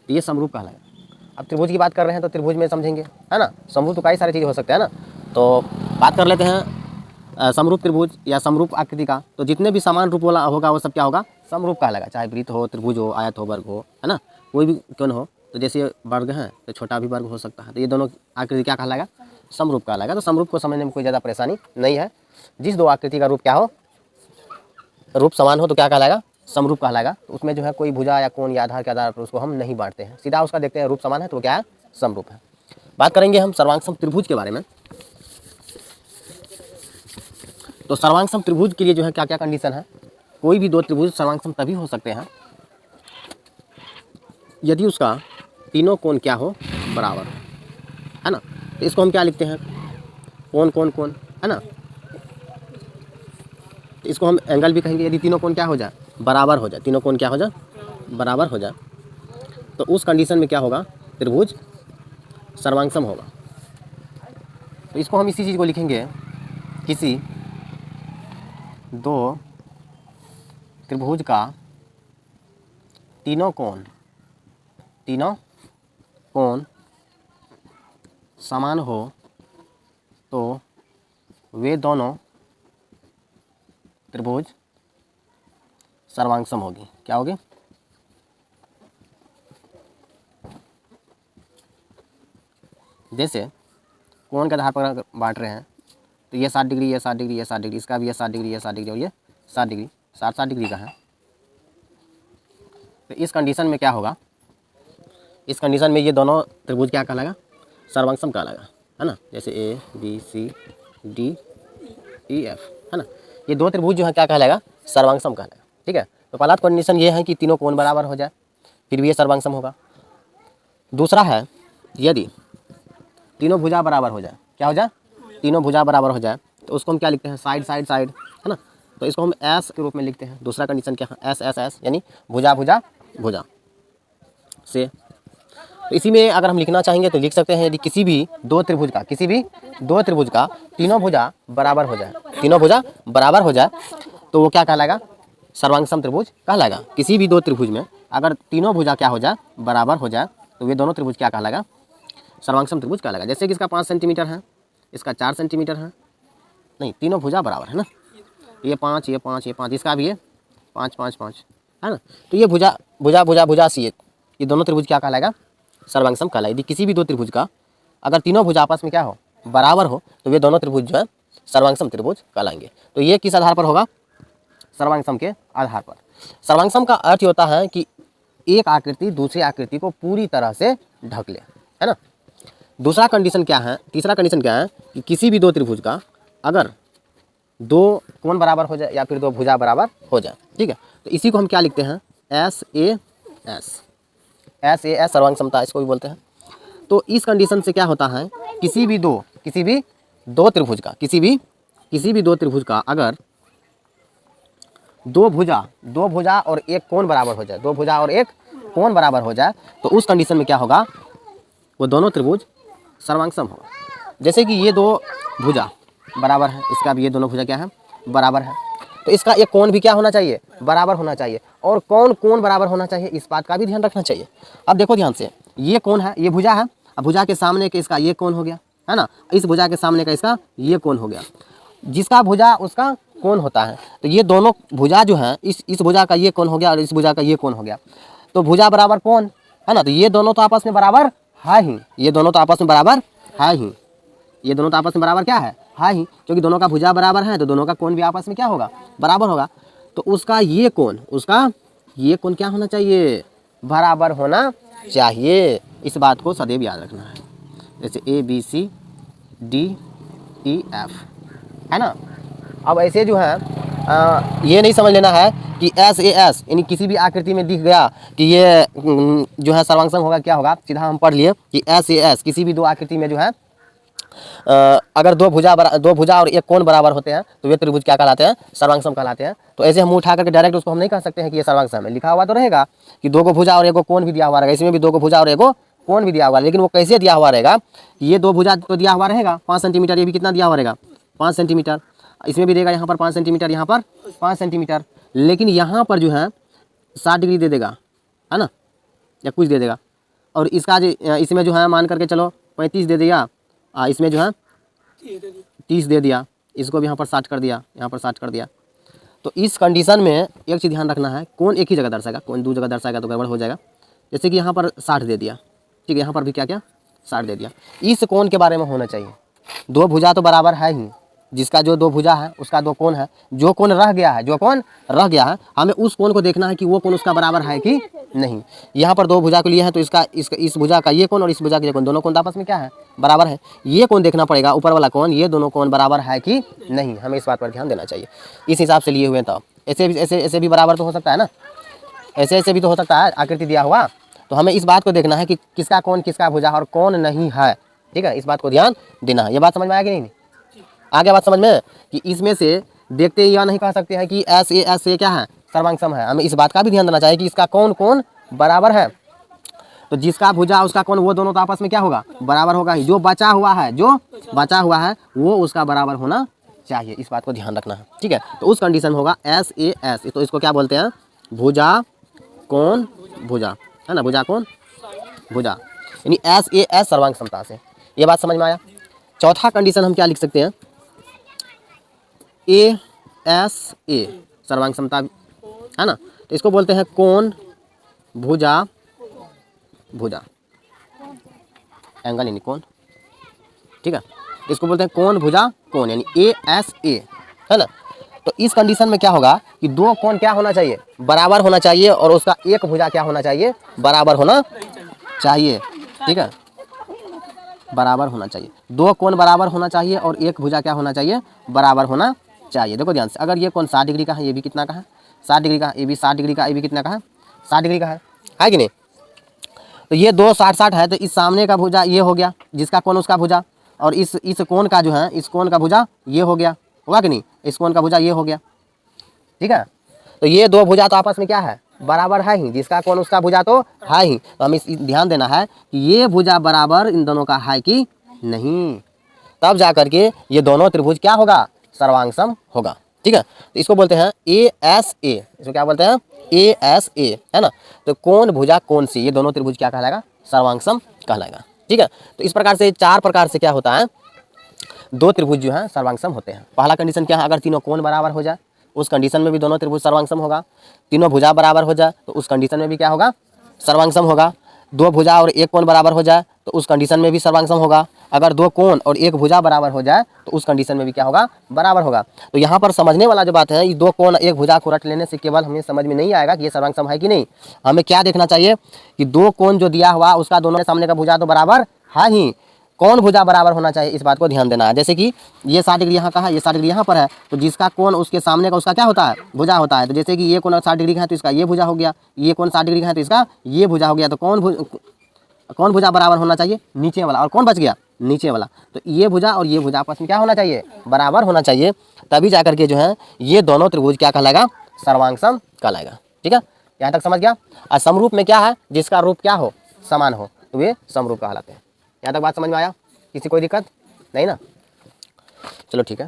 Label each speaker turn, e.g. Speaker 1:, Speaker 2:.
Speaker 1: तो ये समरूप कहलाएगा। अब त्रिभुज की बात कर रहे हैं तो त्रिभुज में समझेंगे, है ना। समरूप तो कई सारी चीज़ें हो सकते हैं ना। तो बात कर लेते हैं समरूप त्रिभुज या समरूप आकृति का। तो जितने भी समान रूप वाला होगा वो सब क्या होगा, समरूप कहलाएगा। चाहे वृत्त हो, त्रिभुज हो, आयत हो, वर्ग हो, है ना, कोई भी क्यों न हो। तो जैसे वर्ग है तो छोटा भी वर्ग हो सकता है, तो ये दोनों आकृति क्या कहलाएगा, समरूप कहलाएगा। तो समरूप को समझने में कोई ज़्यादा परेशानी नहीं है। जिस दो आकृति का रूप क्या हो, रूप समान हो तो क्या कहलाएगा, समरूप कहलाएगा। तो उसमें जो है कोई भुजा या कोण या आधार के आधार पर उसको हम नहीं बांटते हैं, सीधा उसका देखते हैं रूप समान है तो क्या है, समरूप है। बात करेंगे हम सर्वांगसम त्रिभुज के बारे में। तो सर्वांगसम त्रिभुज के लिए जो है क्या क्या कंडीशन है। कोई भी दो त्रिभुज सर्वांगसम तभी हो सकते हैं यदि उसका तीनों कोण क्या हो, बराबर, है ना। तो इसको हम क्या लिखते हैं, कोण कोण कोण, है ना। तो इसको हम एंगल भी कहेंगे। यदि तीनों कोण क्या हो जाए, बराबर हो जाए, तीनों कोण क्या हो जाए, बराबर हो जाए, तो उस कंडीशन में क्या होगा, त्रिभुज सर्वांगसम होगा। तो इसको हम इसी चीज़ को लिखेंगे, किसी दो त्रिभुज का तीनों कोण समान हो तो वे दोनों त्रिभुज सर्वांगसम होगी। क्या होगी, जैसे कोण के आधार पर अगर बांट रहे हैं तो ये 60 डिग्री, ये 60 डिग्री, ये 60 डिग्री, इसका भी ये 60 डिग्री, ये 60 डिग्री और ये 60 डिग्री, 60 डिग्री का है। तो इस कंडीशन में क्या होगा, इस कंडीशन में ये दोनों त्रिभुज क्या कहलाएगा, सर्वांगसम कहलाएगा, है ना। जैसे A B C D E F, है ना, ये दो त्रिभुज जो है क्या कहलाएगा, सर्वांगसम कहलाएगा। ठीक है। तो पहला कंडीशन ये है कि तीनों कोण बराबर हो जाए, फिर भी ये सर्वांगसम होगा। दूसरा है यदि तीनों भुजा बराबर हो जाए, क्या हो जाए, तीनों भुजा बराबर हो जाए, तो उसको हम क्या लिखते हैं, साइड साइड साइड, है ना। तो इसको हम एस के रूप में लिखते हैं। दूसरा कंडीशन क्या है, एस एस एस, यानी भुजा भुजा भुजा से। तो इसी में अगर हम लिखना चाहेंगे तो लिख सकते हैं, यदि किसी भी दो त्रिभुज का तीनों भुजा बराबर हो जाए, तीनों भुजा बराबर हो जाए, तो वो क्या कहलाएगा, सर्वांगसम त्रिभुज कहलाएगा। किसी भी दो त्रिभुज में अगर तीनों भुजा क्या हो जाए, बराबर हो जाए, तो वे दोनों त्रिभुज क्या कहलाएगा, सर्वांगसम त्रिभुज कहलाएगा। जैसे कि इसका 5 सेंटीमीटर है, इसका 4 सेंटीमीटर है, नहीं, तीनों भुजा बराबर है ना, ये 5 ये 5 ये 5, इसका भी ये 5 5 5, है ना। तो ये भुजा भुजा भुजा भुजा सी, ये दोनों त्रिभुज क्या कहलाएगा, सर्वांगसम कहलाएगा। यदि किसी भी दो त्रिभुज का अगर तीनों भुजा आपस में क्या हो, बराबर हो, तो वे दोनों त्रिभुज जो है सर्वांगसम त्रिभुज कहलाएंगे। तो ये किस आधार पर होगा, सर्वांगसम के आधार पर। सर्वांगसम का अर्थ होता है कि एक आकृति दूसरी आकृति को पूरी तरह से ढक ले, है ना। दूसरा कंडीशन क्या है, तीसरा कंडीशन क्या है कि किसी भी दो त्रिभुज का अगर दो कोण बराबर हो जाए या फिर दो भुजा बराबर हो जाए। ठीक है। तो इसी को हम क्या लिखते हैं, एस ए एस सर्वांगसमता इसको भी बोलते हैं। तो इस कंडीशन से क्या होता है, किसी भी दो त्रिभुज का किसी भी दो त्रिभुज का अगर दो भुजा और एक कोण बराबर हो जाए, दो भुजा और एक कोण बराबर हो जाए, तो उस कंडीशन में क्या होगा, वो दोनों त्रिभुज सर्वांगसम होगा। जैसे कि ये दो भुजा बराबर है, इसका भी ये दोनों भुजा क्या है, बराबर है, तो इसका एक कोण भी क्या होना चाहिए, बराबर होना चाहिए। और कोण बराबर होना चाहिए, इस बात का भी ध्यान रखना चाहिए। अब देखो ध्यान से, ये कोण है, ये भुजा है, अब भुजा के सामने के इसका ये कोण हो गया, है ना, इस भुजा के सामने का इसका ये कोण हो गया। जिसका भुजा उसका कोण होता है, तो ये दोनों भुजा जो है, इस भुजा का ये कोण हो गया और इस भुजा का ये कोण हो गया, तो भुजा बराबर कोण, है ना। तो ये दोनों तो आपस में बराबर है ही, ये दोनों तो आपस में बराबर है ही, ये दोनों तो आपस में बराबर क्या है ही, क्योंकि दोनों का भुजा बराबर है तो दोनों का कोण भी आपस में क्या होगा, बराबर होगा। तो उसका ये कोण क्या होना चाहिए, बराबर होना चाहिए। इस बात को सदैव याद रखना है। जैसे A B C D E F, है ना। अब ऐसे जो है ये नहीं समझ लेना है कि एस ए एस, यानी किसी भी आकृति में दिख गया कि ये जो है सर्वांगसम होगा, क्या होगा, सीधा हम पढ़ लिए कि एस ए एस किसी भी दो आकृति में जो है अगर दो भुजा और एक कोण बराबर होते हैं तो वे त्रिभुज क्या कहलाते हैं, सर्वांगसम कहलाते हैं। तो ऐसे हम उठा करके डायरेक्ट उसको हम नहीं कह सकते हैं कि ये सर्वांगसम है। लिखा हुआ तो रहेगा कि दो को भुजा और एक कोण भी दिया हुआ रहेगा, इसमें भी दो को भुजा और एक कोण भी दिया हुआ, लेकिन वो कैसे दिया हुआ रहेगा, ये दो भुजा तो दिया हुआ रहेगा 5 सेंटीमीटर, ये भी कितना दिया हुआ रहेगा 5 सेंटीमीटर, इसमें भी देगा यहाँ पर 5 सेंटीमीटर, यहाँ पर 5 सेंटीमीटर, लेकिन यहाँ पर जो है 60 डिग्री दे देगा, है ना, या कुछ दे देगा, और इसका जो इसमें जो है मान करके चलो 35 दे दिया, इसमें जो है 30 दे दिया, इसको भी यहाँ पर 60 कर दिया, यहाँ पर 60 कर दिया। तो इस कंडीशन में एक चीज़ ध्यान रखना है, कौन एक ही जगह दर्शाएगा, कौन दो जगह दर्शाएगा तो गड़बड़ हो जाएगा। जैसे कि यहाँ पर 60 दे दिया, ठीक है, यहाँ पर भी क्या क्या 60 दे दिया। इस कोण के बारे में होना चाहिए, दो भुजा तो बराबर है ही, जिसका जो दो भुजा है उसका दो कोण है, जो कोण रह गया है, जो कोण रह गया है हमें उस कोण को देखना है कि वो कोण उसका बराबर है कि नहीं। यहाँ पर दो भुजा को लिया है तो इसका इस भुजा का ये कोण और इस भुजा का ये कोण, दोनों कोण आपस में क्या है, बराबर है। ये कोण देखना पड़ेगा, ऊपर वाला कोण, ये दोनों कोण बराबर है कि नहीं, हमें इस बात पर ध्यान देना चाहिए। इस हिसाब से लिए हुए तो ऐसे भी बराबर तो हो सकता है ना, ऐसे भी तो हो सकता है, आकृति दिया हुआ। तो हमें इस बात को देखना है कि किसका कोण किसका भुजा और कौन नहीं है, ठीक है, इस बात को ध्यान देना है। ये बात समझ में आया कि नहीं, आगे बात समझ में कि इसमें से देखते ही यह नहीं कह सकते हैं कि एस ए क्या है, सर्वांग है। हमें इस बात का भी ध्यान देना चाहिए कि इसका कौन बराबर है। तो जिसका भुजा उसका कोण, वो दोनों तो आपस में क्या होगा, बराबर होगा ही। जो बचा हुआ है वो उसका बराबर होना चाहिए, इस बात को ध्यान रखना है, ठीक है। तो उस कंडीशन में होगा एस, तो इसको क्या बोलते हैं, भुजा कोण भुजा, है ना, भुजा कोण भुजा, यानी एस सर्वांग समता से। ये बात समझ में आया। चौथा कंडीशन हम क्या लिख सकते हैं, एस सर्वांग समता, है ना। तो इसको बोलते हैं कोण भुजा एंगल यानी कोण, ठीक है। तो इसको बोलते हैं कोण भुजा कोण यानी एस है ना। तो इस कंडीशन में क्या होगा कि दो कोण क्या होना चाहिए, बराबर होना चाहिए, और उसका एक भुजा क्या होना चाहिए, बराबर होना चाहिए, ठीक है, बराबर होना चाहिए। दो कोण बराबर होना चाहिए और एक भुजा क्या होना चाहिए, बराबर होना चाहिए। देखो ध्यान से, अगर ये कोण 60 डिग्री का है, ये भी कितना का है, 60 डिग्री का, ये भी 60 डिग्री का, ये भी कितना का है, 60 डिग्री का है कि नहीं। तो ये दो 60 है, तो इस सामने का भुजा ये हो गया, जिसका कोण उसका भुजा, और इस कोण का जो है, इस कोण का भुजा ये हो गया, होगा कि नहीं, इस कोण का भुजा ये हो गया, ठीक है। तो ये दो भुजा तो आपस में क्या है, बराबर है ही, जिसका कोण उसका भुजा तो है ही। तो हमें ध्यान देना है कि ये भुजा बराबर इन दोनों का है कि नहीं, तब जा करके ये दोनों त्रिभुज क्या होगा, सर्वांग होगा, ठीक है। तो इसको बोलते हैं एस इसको क्या बोलते हैं, एस है ना। तो कोण भुजा कोण से ये दोनों त्रिभुज क्या कहलाएगा, सर्वांग कहलाएगा, ठीक है। तो इस प्रकार से 4 प्रकार से क्या होता है, दो त्रिभुज जो है सर्वांग होते हैं। पहला कंडीशन क्या है, अगर तीनों कोण बराबर हो जाए उस कंडीशन में भी दोनों त्रिभुज सर्वांग होगा। तीनों भुजा बराबर हो जाए तो उस कंडीशन में भी क्या होगा, सर्वांग होगा। दो भुजा और एक कोण बराबर हो जाए तो उस कंडीशन में भी सर्वांग होगा। अगर दो कोण और एक भुजा बराबर हो जाए तो उस कंडीशन में भी क्या होगा, बराबर होगा। तो यहाँ पर समझने वाला जो बात है, ये दो कोण एक भुजा को रट लेने से केवल हमें समझ में नहीं आएगा कि ये सर्वांग है कि नहीं। हमें क्या देखना चाहिए कि दो कोण जो दिया हुआ उसका दोनों के सामने का भुजा तो बराबर है ही, कौन भुजा बराबर होना चाहिए, इस बात को ध्यान देना है। जैसे कि ये 60 डिग्री यहाँ का है, ये 60 डिग्री यहाँ पर है, तो जिसका कोण उसके सामने का उसका क्या होता है, भुजा होता है। तो जैसे कि ये कोण 60 डिग्री का है तो इसका ये भुजा हो गया, ये कोण 60 डिग्री का है तो इसका ये भुजा हो गया। तो कौन भुजा बराबर होना चाहिए, नीचे वाला, और कौन बच गया, नीचे वाला। तो ये भुजा और ये भुजा आपस में क्या होना चाहिए, बराबर होना चाहिए, तभी जाकर के जो है ये दोनों त्रिभुज क्या कहलाएगा, सर्वांग कहलाएगा, ठीक है। यहाँ तक समझ गया। और समरूप में क्या है, जिसका रूप क्या हो, समान हो, तो वे समरूप कहलाते हैं। यहाँ तक बात समझ में आया, किसी कोई दिक्कत नहीं ना, चलो ठीक है।